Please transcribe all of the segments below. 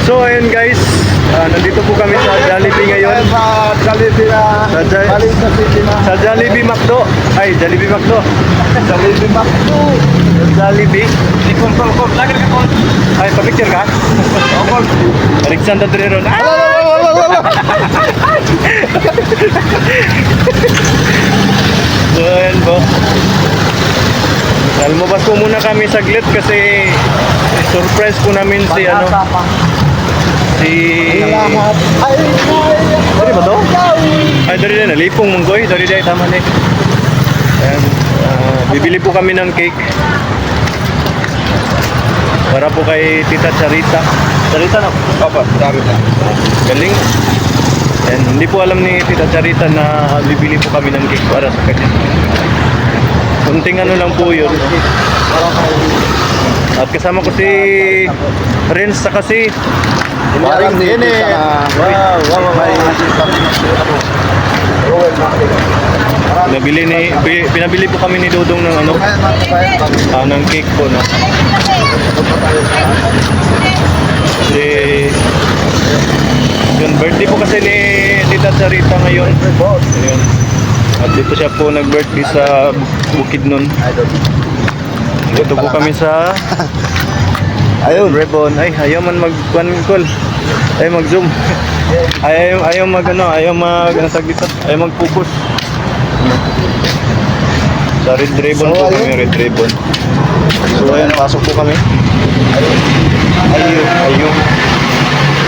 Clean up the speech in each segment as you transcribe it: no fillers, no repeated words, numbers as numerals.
So ayun guys, nandito po kami sa Jollibee ngayon. Sa Jollibee na balik sa city na. Sa Jollibee McDo. Ay, Jollibee McDo. Jollibee McDo. Jollibee. Kol. Lagi ka kol. Ay, pa-picture ka? Kol. Alexander Dreron. So ayun po. Lumabas po muna kami saglit kasi surprise po namin si ano. Si... Dari ba to? Ay, dari na. Lipong Munggoy. Dari na. Tama na. Ayan. Bibili po kami ng cake. Para po kay Tita Charita. Charita na? Papa, Charita. Galing. And hindi po alam ni Tita Charita na bibili po kami ng cake para sa kanya. Kunting ano lang po yun. At kasama ko si Renz sa kasi Parang din eh. pinabili po kami ni Dudong ng ano, ng cake po no. Kasi yun, birthday po kasi ni Tita Charita ngayon. Ayun. At dito siya po nag-birthday sa Bukidnon. Dito po kami sa Ayun. Rebon. Ay, ayaw man mag-call. Ay, mag-zoom. Ayaw mag ano, ayaw mag-focus. Sa Red Ribbon po kami, Red Ribbon. So, ayun, pasok po kami. Ayun.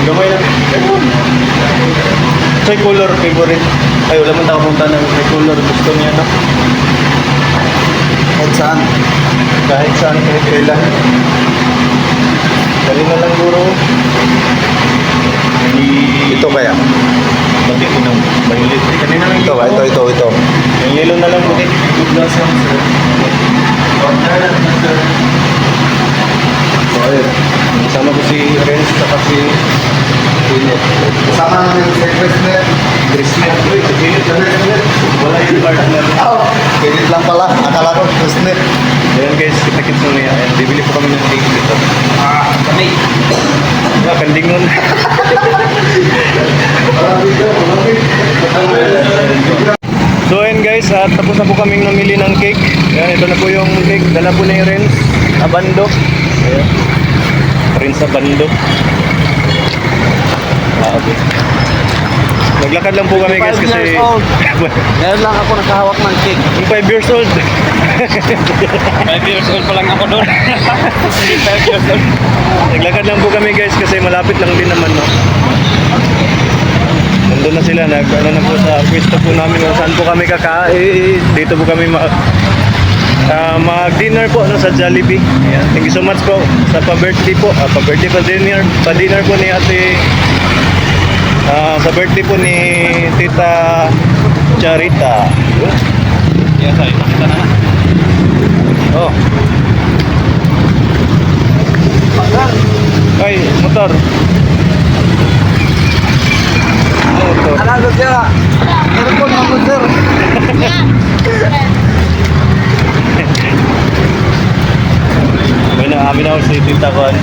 Gamay lang. Say color favorite. Ay, wala man punta ng may color gusto niya, no? Kahit saan, kahit kailan. Dali na lang guro. Ito kaya? Bakit ko nang mahilit? Kanina lang Ito. Yung yellow na lang po. So, ayun. Kasama ko si Renz at si Pinet. Sama namin sa Christmas. Christmas. Wala yung partner. Pilit lang pala. Akala ko Christmas. Ayan guys, kita-kits mo niya. Ayan, bibili po kami ng cake dito. Kami. Kanding nun. So ayan guys, tapos na po kaming namili ng cake. Ayan, ito na po yung cake. Dala po ni Renz Abando. Ayan. Renz Abando. Okay. Naglakad lang po kami guys kasi... Ngayon lang ako nakahawak ng cake. 5 years old. 5 years old pa lang ako doon. 5 years old. Naglakad lang po kami guys kasi malapit lang din naman, no? Nandun na sila, ano na po sa pwesto po namin kung saan po kami kakain. Dito po kami mag-dinner po no, sa Jollibee. Ayan. Thank you so much po sa pa-birthday po. Pa-birthday pa-dinner po ni ate. Sa birthday po ni Tita Charita. Yes, ay, nakita na. Oh. Ay, motor. Ano ito? Alago siya. Meron po naman sir. May naamin ako si Tita Juan.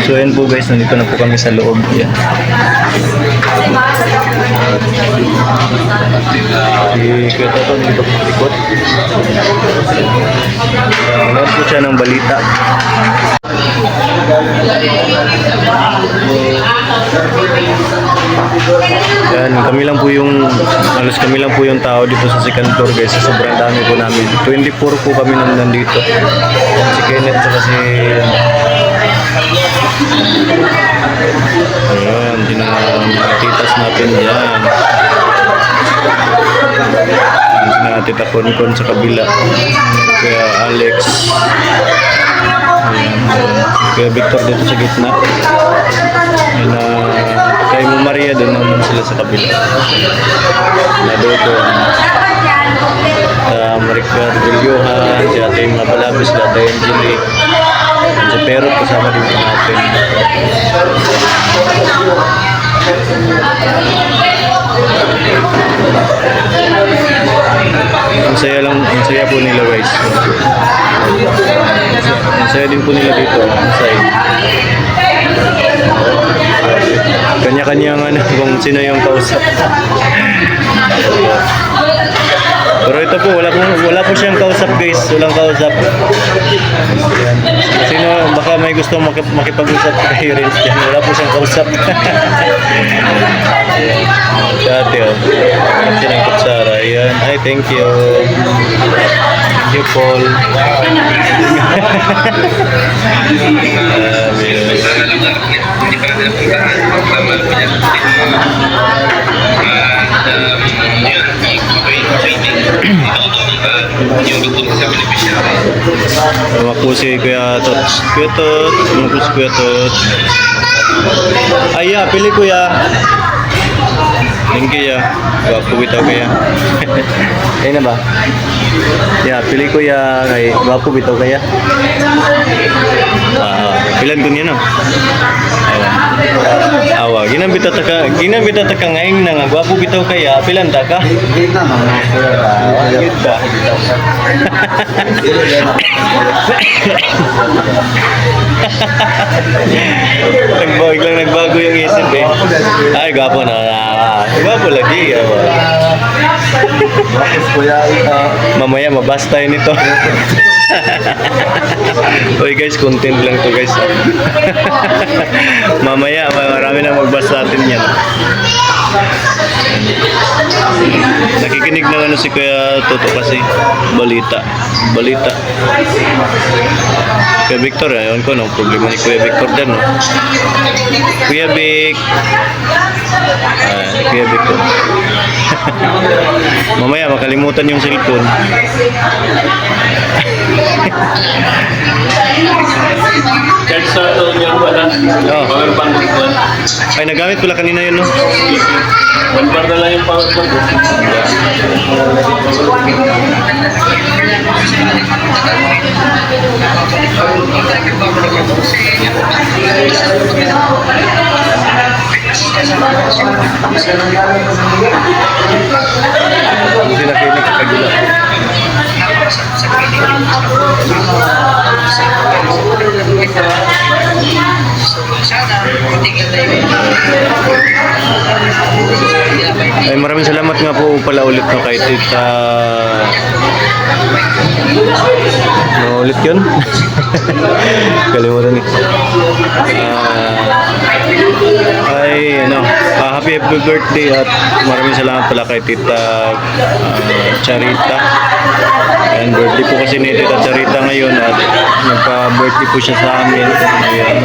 So ayan po guys, nandito na po kami sa loob. Yan. Si Kuya Toto dito po likod. Manood po siya ng balita. Yan, kami lang po yung tao dito sa second floor guys. Sobrang dami po namin. 24 po kami nandito. Si Kenneth at si ayan, tinatitas natin yan. Tita Konkon sa kabila. Kaya Alex. Ayan. Kaya Victor dito sa gitna. Ayan, kay Mo Maria doon naman sila sa kabila. Nadoto. Maricar Gulyohan, si Ate mga Balabis, si Ate Angelic. Si Perot kasama din natin. Ang saya po nila guys. Ang saya din po nila dito, ang saya. kanyang ano, kung sino yung kausap. Pero ito po, wala po siyang kausap guys. Walang kausap. Ayan. Sino, baka may gusto makipag-usap kay Renz dyan. Wala po siyang kausap. Dati oh. Kasi ng kutsara. Ayan. Ay, thank you. Thank you, Paul. Sama po si Kuya Tots. Kuya Tots. Sama po si Kuya Tots. Ay, ya, pili Kuya. Thank you ya. Gwapo bitaw kaya. Ayun na ba? Ya, pili Kuya. Kay gwapo bitaw kaya. Pilan ko niya no? Awa, ginambita ta ka ngayon na nga gwapo bitaw kaya. Pilan ta ka? Hindi na mga sir. Good ba? Nagbago yung isip eh. Ay, gwapo na. Gwapo lagi. Tapos kuya, Mamaya mabasta yun ito. Oy guys, content lang to guys. Mamaya marami na magbasa natin yan. Nakikinig na ano si Kuya Toto kasi balita. Kuya Victor, ayun ko no, problema ni Kuya Victor din no. Kuya Vic. Kuya Victor. Mamaya makalimutan yung cellphone. Charge sa ito niya pala. Oh. Power bank ko. Ay, nagamit pala kanina yun no. One bar na lang yung power bank ko. Hindi nakinig sa kagila. Ay, maraming salamat nga po pala ulit no kay Tita. No, ulit yun? Kalimutan ni. Ay, ano, happy birthday at maraming salamat pala kay Tita Charita. And birthday po kasi ni Tita Charita ngayon at nagpa-birthday po siya sa amin. Ayan.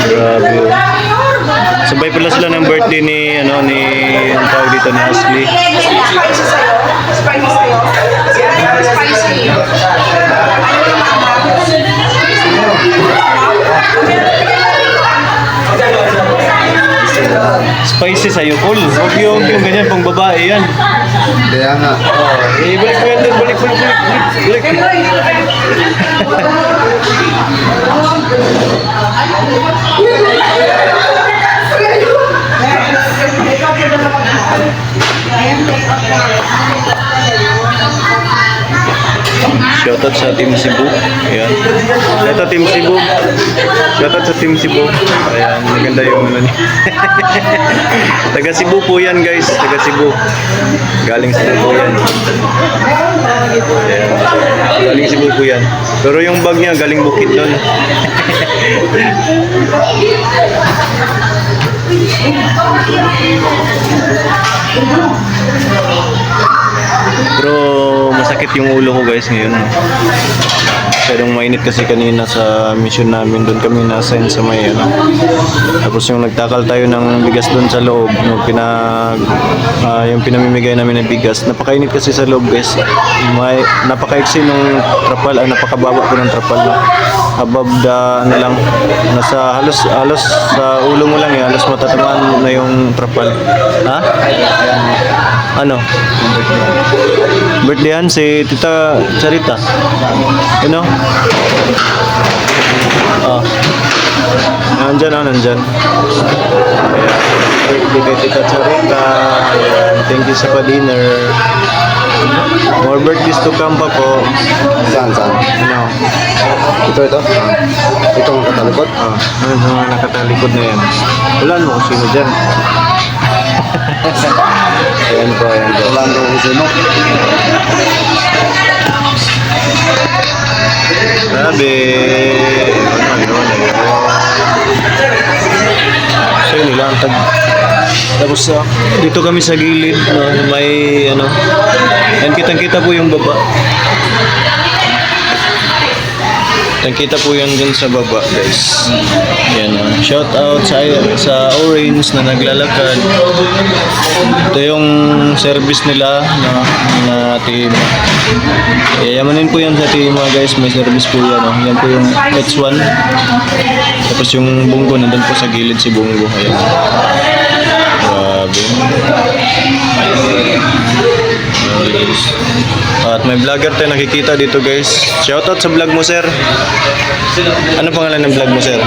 Grabe. Sabay pala sila ng birthday ni ano ni ang tawag dito ni Ashley. Spicy sa'yo, Paul. Huwag yung ganyan pang babae yan. kaya nga. Balik mo yan doon. Balik. Shoutout sa Team Cebu. Ayan. Shoutout Team Cebu. Shoutout sa Team Cebu. Ayan, maganda yung ano niya. Taga Cebu po yan guys. Taga Cebu. Galing Cebu po yan. Ayan. Galing Cebu po yan. Pero yung bag niya galing Bukid doon. Pero masakit yung ulo ko guys ngayon. Masyadong mainit kasi kanina sa mission namin. Doon kami na-assign sa may ano. Tapos yung nagtakal tayo ng bigas doon sa loob. Yung pinamimigay namin ng bigas. Napakainit kasi sa loob guys. Napakaiksi nung trapal. Napakababa po ng trapal. No? Above the ano lang. Nasa halos sa ulo mo lang eh. Halos matatamaan na yung trapal. Ha? Ano? Birthdayhan si Tita Charita. You know? Nandyan. Ayan. Birthday kay Tita Charita. Ayan. Thank you sa pa-dinner. More birthdays to come pa po. Saan? Ano? Ito. Ito ang katalikod. Ano sa mga nakatalikod na yan? Wala mo kung sino dyan. Ayan po, ayan po. Orlando Husino. Grabe. So yun lang. Tapos dito kami sa gilid. May ano. Yan kitang-kita po yung baba. Kitang-kita po yan dyan sa baba, guys. Yan. Shout out sa Orange na naglalakad. Ito yung service nila na team. Yayamanin po yan sa team, guys. May service po yan. Yan po yung H1. Tapos yung Bungo, nandun po sa gilid si Bungo. Ayan. Grabe. At may vlogger tayo nakikita dito, guys. Shoutout sa vlog mo, sir. Ano pangalan ng vlog mo, sir?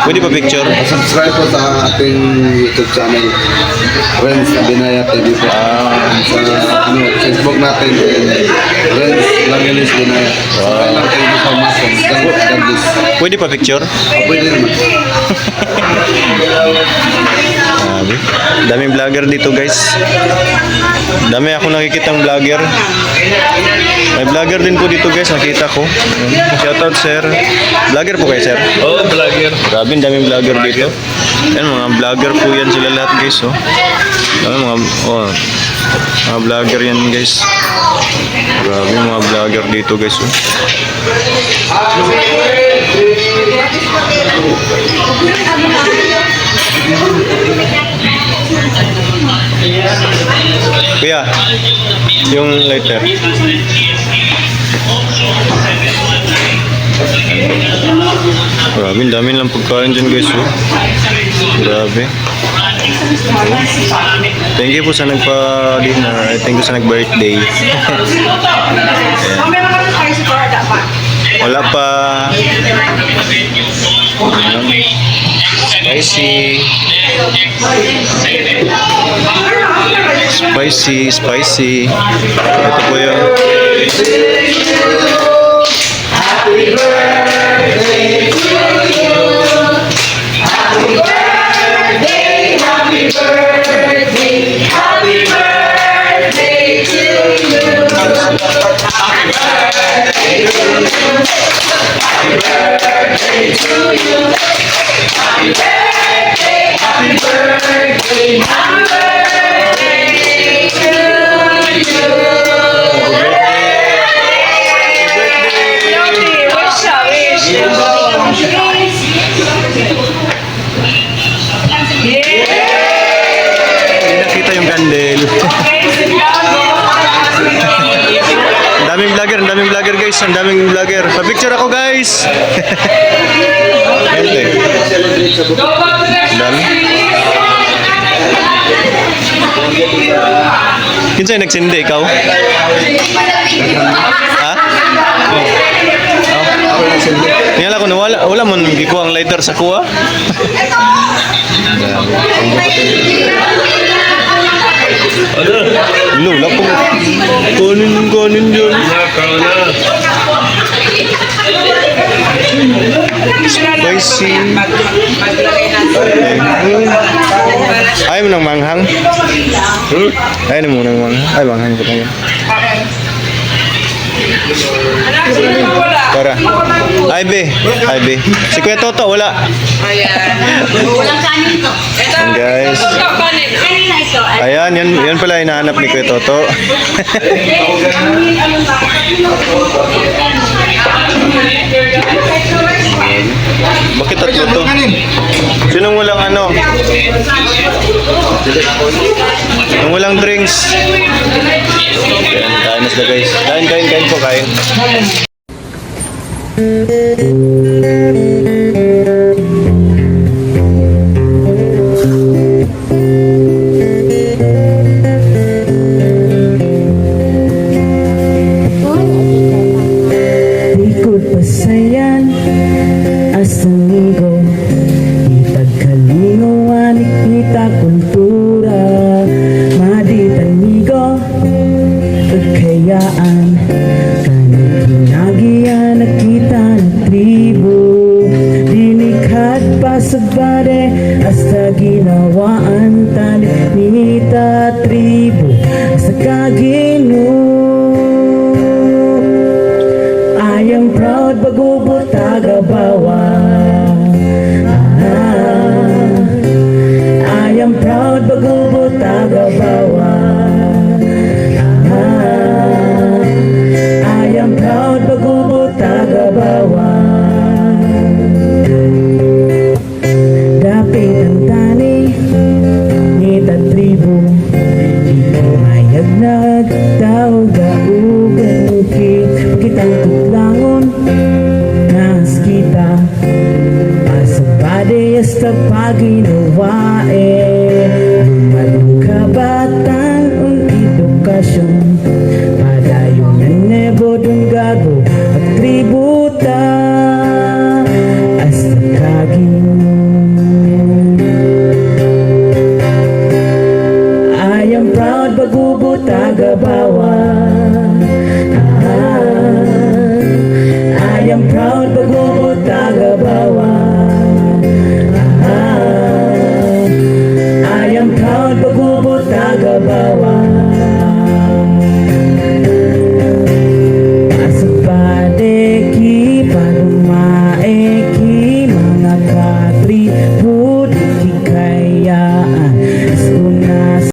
Pwede pa picture? Subscribe po sa ating YouTube channel. Renz Binaya TV po. Sa Facebook natin. Renz Langelis Binaya. Wow. Thank you so much. God bless. Pwede pa picture? Pwede naman. Grabe. Daming vlogger dito, guys. Dami ako nakikitang vlogger. May vlogger din po dito, guys. Nakita ko. Shoutout, sir. Vlogger po kayo, sir? Oh, vlogger. Grabe, daming vlogger dito. Yan, mga vlogger po yan sila lahat, guys. Oh. Mga vlogger yan, guys. Grabe, mga vlogger dito, guys. Oh. Kuya, yung lighter. Grabe, ang dami lang pagkain dyan, guys. Oh. Grabe. Thank you po sa nagpa-dinner. Thank you sa nag-birthday. Wala pa. Spicy. Spicy. Ito po yung nakita yung candle. Ang daming vlogger, guys. Ang daming vlogger. Pa-picture ako, guys. Ente. Dami. Kinsay nagsindi, ikaw? Ha? Tingala ko, wala mo gikuha ang lighter sa kuha. Wala po. Kanin dyan. Spicy. Ayaw mo ng manghang? Ayaw mo ng manghang? Ay, manghang ko tayo. Tara. Ay, be. Si Kuya Toto, wala. Walang kanin to. Ayan, guys. Kanina ito. Ayan, yan pala hinahanap ni Kuya Toto. Bakit tatlo to? Sinong walang ano? Yung walang drinks. Ayan, kain na sila, guys. Kain po, kain. Ikot pasayan asang ligo ipagkalingawan ikita kultura maditanigo kagkayaan kanit hinagian nakita ng tribo sabade hasta ginawaan tali nita tribu hasta kagino. I am proud bago tagabawa. I am proud bago tagabawa. I am proud bago tagabawa. Dapit ang tani nita tribu di pumayag nagtawag gaugan kitang tutlangon nas kita asabade hasta paginawae lumadong kabatan ang edukasyon padayon na nebo dong gago at tributa hasta kagino. I am proud bago tagabawa. I am proud bago tagabawa. I am proud bago tagabawa.